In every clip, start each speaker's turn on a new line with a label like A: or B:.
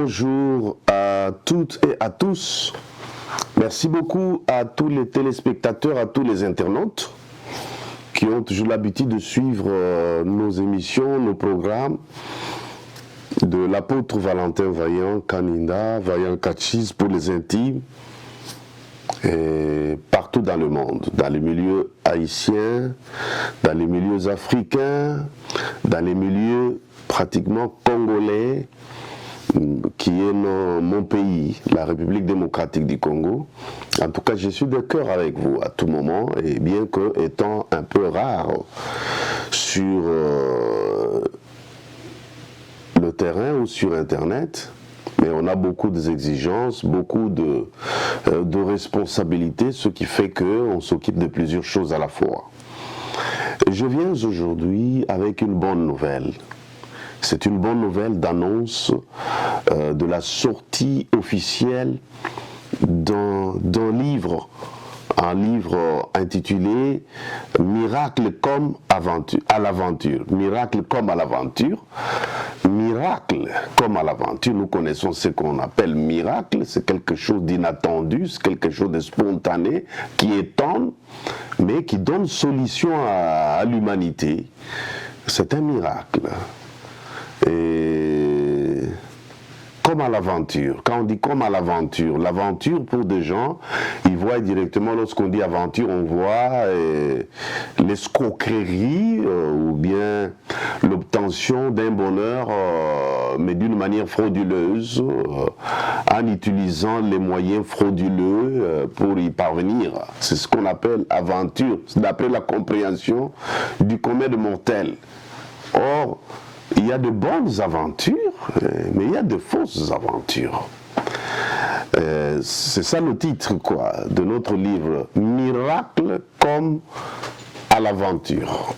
A: Bonjour à toutes et à tous. Merci beaucoup à tous les téléspectateurs, à tous les internautes qui ont toujours l'habitude de suivre nos émissions, nos programmes de l'apôtre Valentin Vaillant Kaninda, Vaillant Kachis pour les intimes, et partout dans le monde, dans les milieux haïtiens, dans les milieux africains, dans les milieux pratiquement congolais, qui est mon pays, la République démocratique du Congo. En tout cas, je suis de cœur avec vous à tout moment, et bien que étant un peu rare sur le terrain ou sur Internet, mais on a beaucoup d'exigences, beaucoup de responsabilités, ce qui fait qu'on s'occupe de plusieurs choses à la fois. Je viens aujourd'hui avec une bonne nouvelle. C'est une bonne nouvelle d'annonce de la sortie officielle d'un livre, un livre intitulé « Miracle comme à l'aventure ». Miracle comme à l'aventure. Miracle comme à l'aventure, nous connaissons ce qu'on appelle miracle, c'est quelque chose d'inattendu, c'est quelque chose de spontané, qui étonne, mais qui donne solution à l'humanité. C'est un miracle. Et comme à l'aventure, quand on dit comme à l'aventure, l'aventure pour des gens, ils voient directement, lorsqu'on dit aventure, on voit l'escroquerie ou bien l'obtention d'un bonheur, mais d'une manière frauduleuse, en utilisant les moyens frauduleux pour y parvenir. C'est ce qu'on appelle aventure, d'après la compréhension du commun des mortels. Or, il y a de bonnes aventures, mais il y a de fausses aventures. C'est ça le titre de notre livre, Miracle comme à l'aventure.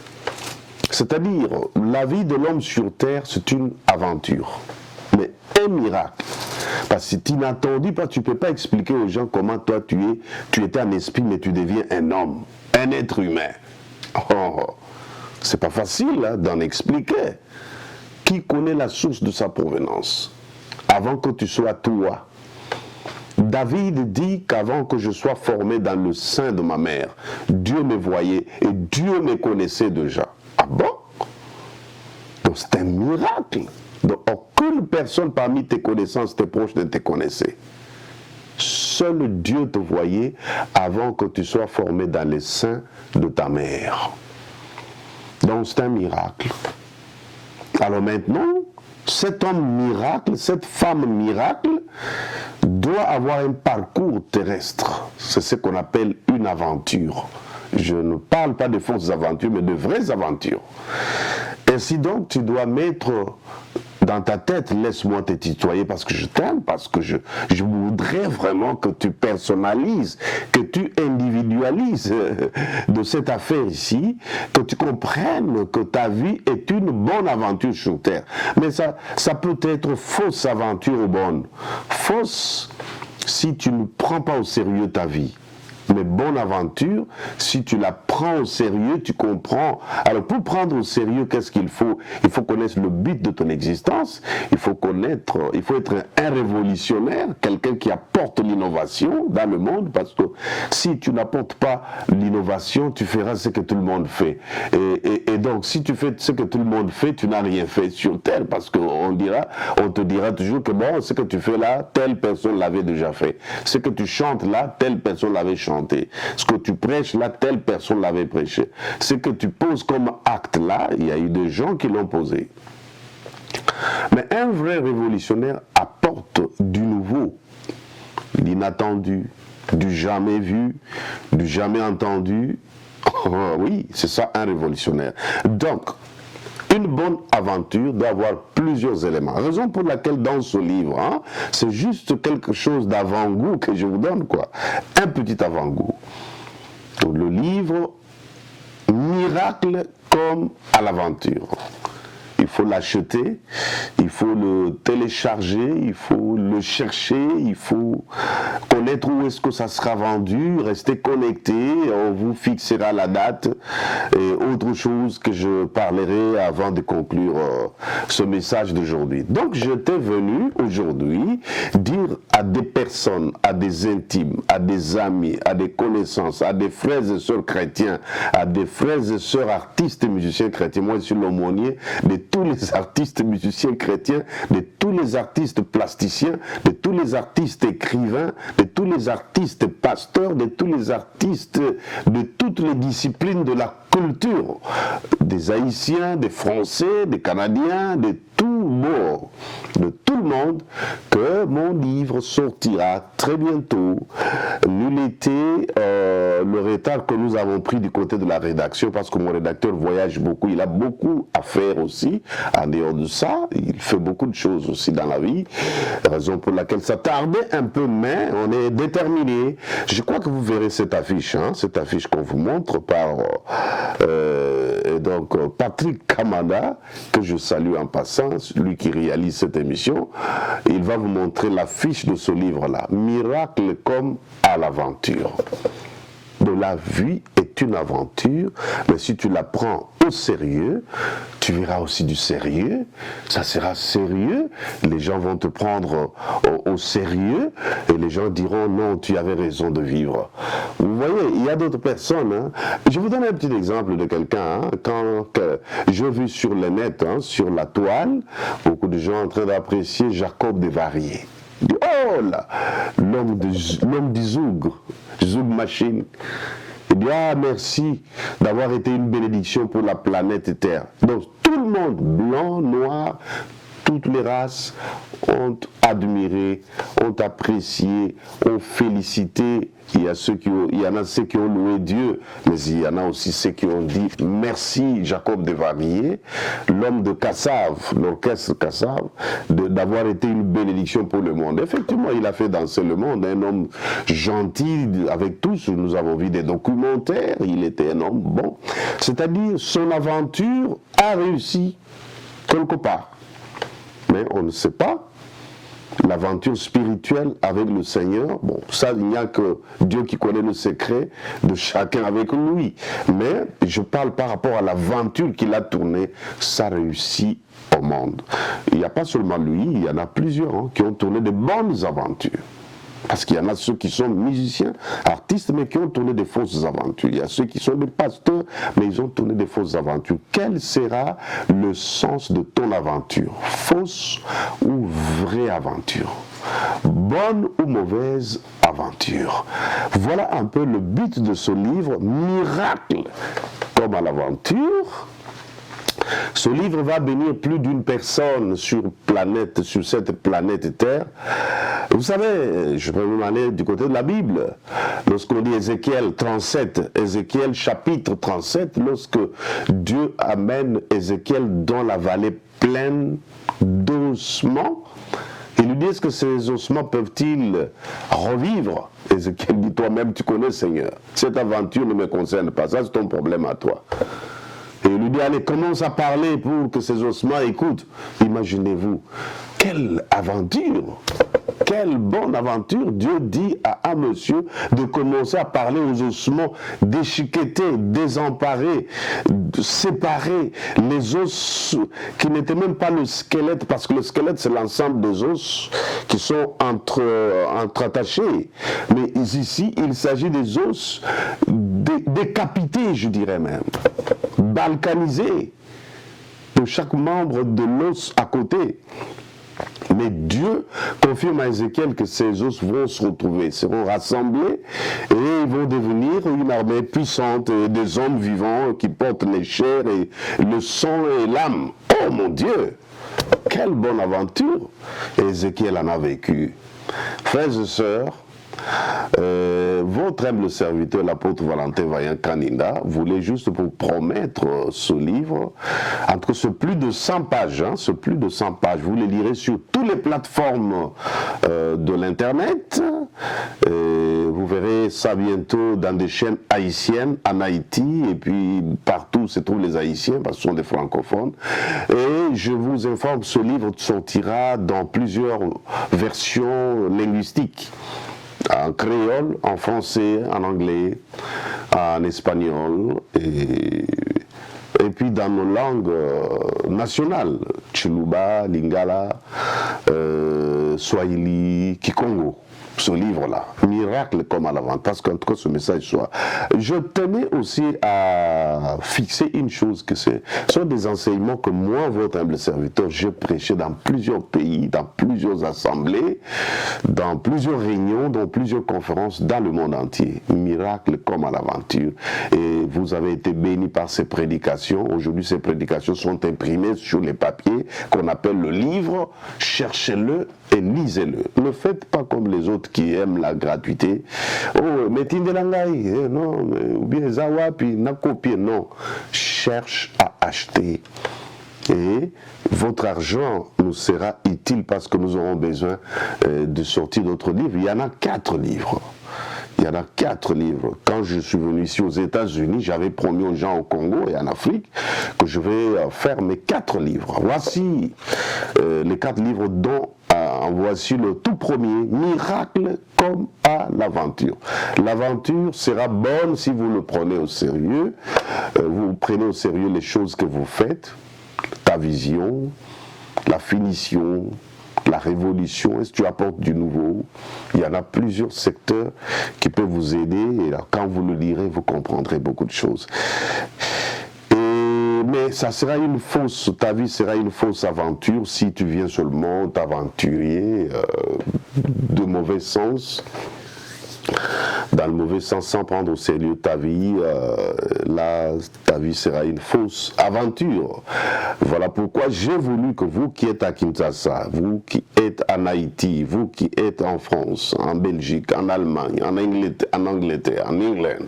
A: C'est-à-dire, la vie de l'homme sur terre, c'est une aventure, mais un miracle. Parce que c'est inattendu, parce que tu ne peux pas expliquer aux gens comment toi tu étais un esprit, mais tu deviens un homme, un être humain. Oh, c'est pas facile d'en expliquer. Qui connaît la source de sa provenance? Avant que tu sois toi. David dit qu'avant que je sois formé dans le sein de ma mère, Dieu me voyait et Dieu me connaissait déjà. Ah bon? Donc c'est un miracle. Donc aucune personne parmi tes connaissances, tes proches ne te connaissait. Seul Dieu te voyait avant que tu sois formé dans le sein de ta mère. Donc c'est un miracle. Alors maintenant, cet homme miracle, cette femme miracle, doit avoir un parcours terrestre. C'est ce qu'on appelle une aventure. Je ne parle pas de fausses aventures, mais de vraies aventures. Ainsi donc, tu dois mettre dans ta tête, laisse-moi te tutoyer parce que je t'aime, parce que je voudrais vraiment que tu personnalises, que tu individualises de cette affaire ici, que tu comprennes que ta vie est une bonne aventure sur terre. Mais ça peut être fausse aventure ou bonne. Fausse si tu ne prends pas au sérieux ta vie. Mais bonne aventure, si tu la prends au sérieux, tu comprends. Alors pour prendre au sérieux, qu'est-ce qu'il faut? Il faut connaître le but de ton existence, il faut être un révolutionnaire, quelqu'un qui apporte l'innovation dans le monde, parce que si tu n'apportes pas l'innovation, tu feras ce que tout le monde fait. Et donc si tu fais ce que tout le monde fait, tu n'as rien fait sur terre, parce qu'on te dira toujours que bon, ce que tu fais là, telle personne l'avait déjà fait. Ce que tu chantes là, telle personne l'avait chanté. Ce que tu prêches là, telle personne l'avait prêché. Ce que tu poses comme acte là, il y a eu des gens qui l'ont posé. Mais un vrai révolutionnaire apporte du nouveau, l'inattendu, du jamais vu, du jamais entendu. Oh, oui, c'est ça un révolutionnaire. Donc, une bonne aventure doit avoir plusieurs éléments. Raison pour laquelle dans ce livre, c'est juste quelque chose d'avant-goût que je vous donne, un petit avant-goût. Le livre Miracle comme à l'aventure. il faut l'acheter, il faut le télécharger, il faut le chercher, il faut connaître où est-ce que ça sera vendu, rester connecté, on vous fixera la date et autre chose que je parlerai avant de conclure ce message d'aujourd'hui. Donc j'étais venu aujourd'hui dire à des personnes, à des intimes, à des amis, à des connaissances, à des frères et sœurs chrétiens, à des frères et sœurs artistes et musiciens chrétiens. Moi, je suis l'aumônier de tous les artistes musiciens chrétiens, de tous les artistes plasticiens, de tous les artistes écrivains, de tous les artistes pasteurs, de tous les artistes de toutes les disciplines de la culture, des Haïtiens, des Français, des Canadiens, de tout bord, de tout le monde, que mon livre sortira très bientôt. Nul était le retard que nous avons pris du côté de la rédaction, parce que mon rédacteur voyage beaucoup, il a beaucoup à faire aussi. En dehors de ça, il fait beaucoup de choses aussi dans la vie, raison pour laquelle ça tardait un peu, mais on est déterminé. Je crois que vous verrez cette affiche qu'on vous montre par Patrick Kamada, que je salue en passant, lui qui réalise cette émission. Il va vous montrer l'affiche de ce livre-là, Miracle comme à l'aventure. De la vie est une aventure, mais si tu la prends au sérieux, tu verras aussi du sérieux, ça sera sérieux, les gens vont te prendre au sérieux et les gens diront non, tu avais raison de vivre. Vous voyez, il y a d'autres personnes, hein. Je vous donne un petit exemple de quelqu'un, hein. Quand j'ai vu sur le net, hein, sur la toile, beaucoup de gens en train d'apprécier Jacob Desvarieux. Oh là, l'homme du Zoug Machine. Il dit, ah merci d'avoir été une bénédiction pour la planète Terre. Donc tout le monde, blanc, noir, toutes les races ont admiré, ont apprécié, ont félicité. Il y en a ceux qui ont loué Dieu, mais il y en a aussi ceux qui ont dit merci Jacob Desvarieux, l'homme de Kassav, l'orchestre Kassav, d'avoir été une bénédiction pour le monde. Effectivement, il a fait danser le monde, un homme gentil avec tous. Nous avons vu des documentaires, il était un homme bon. C'est-à-dire, son aventure a réussi quelque part. Mais on ne sait pas. L'aventure spirituelle avec le Seigneur, bon, ça, il n'y a que Dieu qui connaît le secret de chacun avec lui. Mais je parle par rapport à l'aventure qu'il a tournée, ça réussit au monde. Il n'y a pas seulement lui, il y en a plusieurs, hein, qui ont tourné de bonnes aventures. Parce qu'il y en a ceux qui sont musiciens, artistes, mais qui ont tourné des fausses aventures. Il y a ceux qui sont des pasteurs, mais ils ont tourné des fausses aventures. Quel sera le sens de ton aventure? Fausse ou vraie aventure? Bonne ou mauvaise aventure? Voilà un peu le but de ce livre, Miracle comme à l'aventure. Ce livre va bénir plus d'une personne sur cette planète Terre. Vous savez, je peux même aller du côté de la Bible. Lorsqu'on dit Ézéchiel 37, Ézéchiel chapitre 37, lorsque Dieu amène Ézéchiel dans la vallée pleine d'ossements, il lui dit, est-ce que ces ossements peuvent-ils revivre? Ézéchiel dit, toi-même tu connais, Seigneur. Cette aventure ne me concerne pas, ça c'est ton problème à toi. Et il lui dit, allez, commence à parler pour que ces ossements écoutent. Imaginez-vous, quelle aventure! Quelle bonne aventure! Dieu dit à un monsieur de commencer à parler aux ossements déchiquetés, désemparés, séparés, les os qui n'étaient même pas le squelette, parce que le squelette c'est l'ensemble des os qui sont entre-attachés. Mais ici, il s'agit des os décapités, je dirais même, balkanisés, de chaque membre de l'os à côté. Mais Dieu confirme à Ézéchiel que ces os vont se retrouver, seront rassemblés et ils vont devenir une armée puissante, des hommes vivants qui portent les chairs et le sang et l'âme. Oh mon Dieu! Quelle bonne aventure Ézéchiel en a vécu. Frères et sœurs, votre humble serviteur, l'apôtre Valentin Vaillant Kaninda, voulait juste vous promettre ce livre. Entre ce plus de 100 pages, ce plus de 100 pages, vous les lirez sur toutes les plateformes de l'internet. Vous verrez ça bientôt dans des chaînes haïtiennes en Haïti et puis partout se trouvent les Haïtiens parce que ce sont des francophones. Et je vous informe, ce livre sortira dans plusieurs versions linguistiques. En créole, en français, en anglais, en espagnol et puis dans nos langues nationales, Chiluba, Lingala, Swahili, Kikongo. Ce livre-là, miracle comme à l'avant, parce qu'en tout cas ce message soit. Je tenais aussi à fixer une chose, que ce sont des enseignements que moi, votre humble serviteur, j'ai prêché dans plusieurs pays, dans plusieurs assemblées, dans plusieurs réunions, dans plusieurs conférences dans le monde entier. Miracle comme à l'aventure. Et vous avez été bénis par ces prédications. Aujourd'hui, ces prédications sont imprimées sur les papiers qu'on appelle le livre. Cherchez-le et lisez-le. Ne faites pas comme les autres qui aiment la gratuité. Oh, mais Tindelangai, non, ou bien Zawa, puis n'a copié. Non. Cherche à acheter. Et votre argent nous sera utile parce que nous aurons besoin de sortir d'autres livres. Il y en a 4 livres. Il y en a 4 livres. Quand je suis venu ici aux États-Unis, j'avais promis aux gens au Congo et en Afrique que je vais faire mes 4 livres. Voici les 4 livres dont voici le tout premier, Miracle comme à l'aventure. L'aventure sera bonne si vous le prenez au sérieux. Vous prenez au sérieux les choses que vous faites, ta vision, la finition, la révolution, est-ce que tu apportes du nouveau? Il y en a plusieurs secteurs qui peuvent vous aider et là, quand vous le lirez, vous comprendrez beaucoup de choses. Mais ça sera une fausse, ta vie sera une fausse aventure si tu viens seulement t'aventurer de mauvais sens. Dans le mauvais sens, sans prendre au sérieux ta vie, là, ta vie sera une fausse aventure. Voilà pourquoi j'ai voulu que vous qui êtes à Kinshasa, vous qui êtes en Haïti, vous qui êtes en France, en Belgique, en Allemagne, en Angleterre, en England,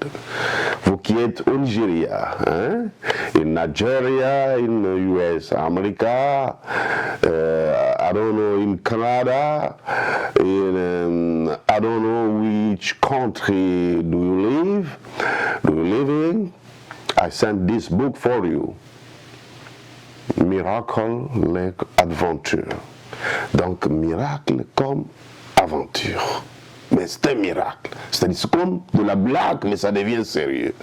A: vous qui êtes au Nigeria, hein, in Nigeria, in US, America, I don't know, in Canada, I don't know which country do you live in? I sent this book for you. Miracle like adventure. Donc, miracle comme aventure. Mais c'est un miracle. C'est comme de la blague, mais ça devient sérieux.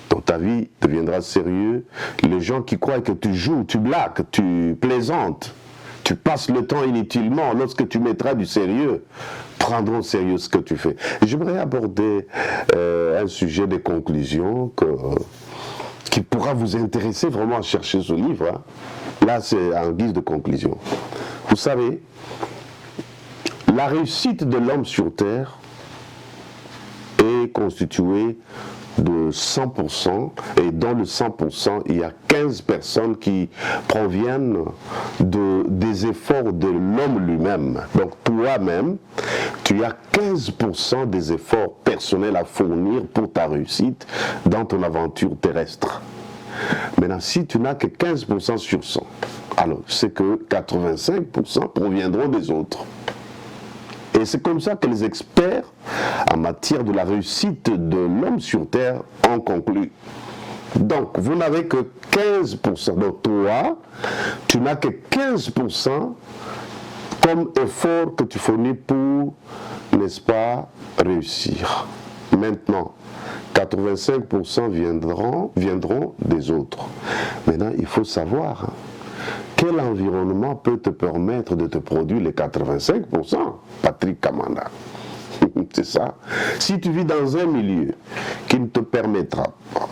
A: Donc ta vie deviendra sérieux. Les gens qui croient que tu joues, tu blagues, tu plaisantes, tu passes le temps inutilement, lorsque tu mettras du sérieux, prendront au sérieux ce que tu fais. J'aimerais aborder un sujet de conclusion qui pourra vous intéresser vraiment à chercher ce livre. Hein. Là, c'est en guise de conclusion. Vous savez, la réussite de l'homme sur Terre est constituée de 100%, et dans le 100%, il y a 15 personnes qui proviennent des efforts de l'homme lui-même. Donc toi-même, tu as 15% des efforts personnels à fournir pour ta réussite dans ton aventure terrestre. Maintenant, si tu n'as que 15% sur 100, alors c'est que 85% proviendront des autres. Et c'est comme ça que les experts en matière de la réussite de l'homme sur Terre ont conclu. Donc, vous n'avez que 15%. Donc, toi, tu n'as que 15% comme effort que tu fournis pour, n'est-ce pas, réussir. Maintenant, 85% viendront des autres. Maintenant, il faut savoir quel environnement peut te permettre de te produire les 85%, Patrick Kamanda. C'est ça. Si tu vis dans un milieu qui ne te permettra pas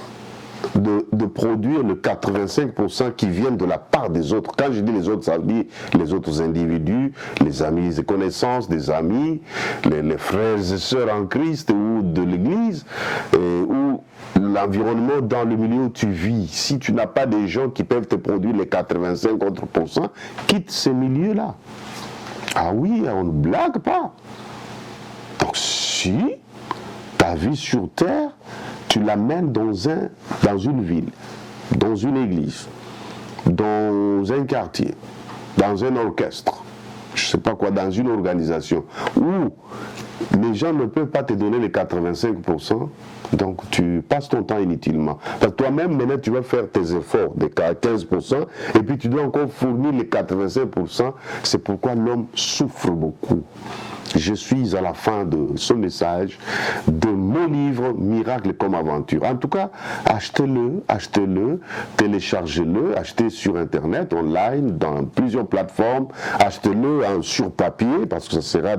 A: de produire le 85% qui viennent de la part des autres. Quand je dis les autres, ça veut dire les autres individus, les amis et connaissances des amis, les frères et sœurs en Christ ou de l'Église, ou l'environnement dans le milieu où tu vis. Si tu n'as pas des gens qui peuvent te produire les 85 autres %, quitte ces milieux-là. Ah oui, on ne blague pas. Donc si ta vie sur terre, tu l'amènes dans une ville, dans une église, dans un quartier, dans un orchestre, je ne sais pas quoi, dans une organisation, où les gens ne peuvent pas te donner les 85%, donc tu passes ton temps inutilement. Parce que toi-même, maintenant, tu vas faire tes efforts de 15%, et puis tu dois encore fournir les 85%. C'est pourquoi l'homme souffre beaucoup. Je suis à la fin de ce message de mon livre Miracle comme aventure. En tout cas, achetez-le, téléchargez-le, achetez sur Internet, online, dans plusieurs plateformes. Achetez-le sur papier parce que ça sera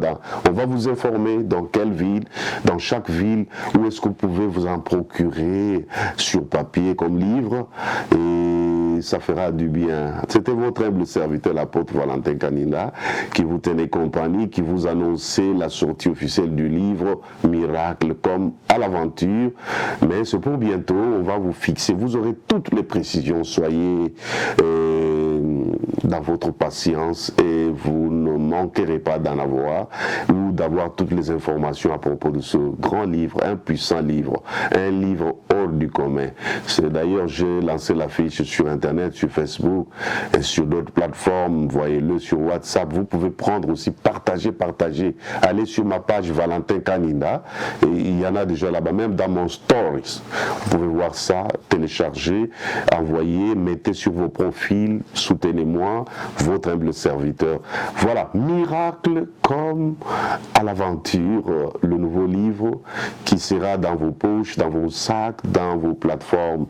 A: on va vous informer dans quelle ville, dans chaque ville, où est-ce que vous pouvez vous en procurer sur papier comme livre. Et ça fera du bien. C'était votre humble serviteur, l'apôtre Valentin Kanina, qui vous tenait compagnie, qui vous annonce la sortie officielle du livre Miracle comme à l'aventure. Mais c'est pour bientôt, on va vous fixer, vous aurez toutes les précisions, soyez dans votre patience et vous ne manquerez pas d'en avoir ou d'avoir toutes les informations à propos de ce grand livre, un puissant livre, un livre hors du commun. C'est d'ailleurs, j'ai lancé l'affiche sur Internet, sur Facebook et sur d'autres plateformes, voyez-le sur WhatsApp, vous pouvez prendre aussi, partager, allez sur ma page Valentin Kanina, et il y en a déjà là-bas, même dans mon stories, vous pouvez voir ça, télécharger, envoyer, mettez sur vos profils, soutenez-moi, votre humble serviteur. Voilà, Miracle comme à l'aventure, le nouveau livre qui sera dans vos poches, dans vos sacs, dans vos plateformes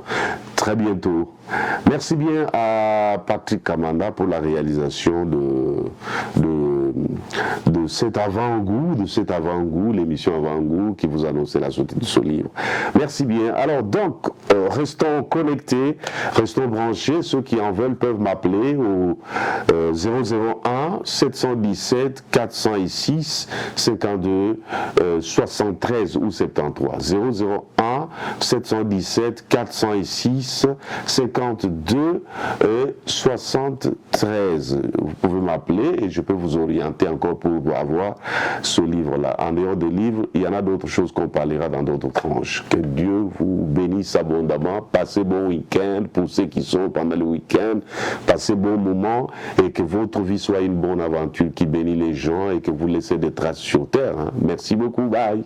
A: très bientôt. Merci bien à Patrick Kamanda pour la réalisation de cet avant-goût, l'émission avant-goût qui vous annonçait la sortie de ce livre. Merci bien. Alors donc, restons connectés, restons branchés. Ceux qui en veulent peuvent m'appeler au 001 717 406 52 73 ou 73. 001 717 406 52 73. Vous pouvez m'appeler et je peux vous orienter encore pour avoir ce livre-là. En dehors des livres, il y en a d'autres choses qu'on parlera dans d'autres tranches. Que Dieu vous bénisse abondamment. Passez bon week-end pour ceux qui sont pendant le week-end. Passez bon moment et que votre vie soit une bonne aventure qui bénit les gens et que vous laissez des traces sur terre. Hein. Merci beaucoup. Bye.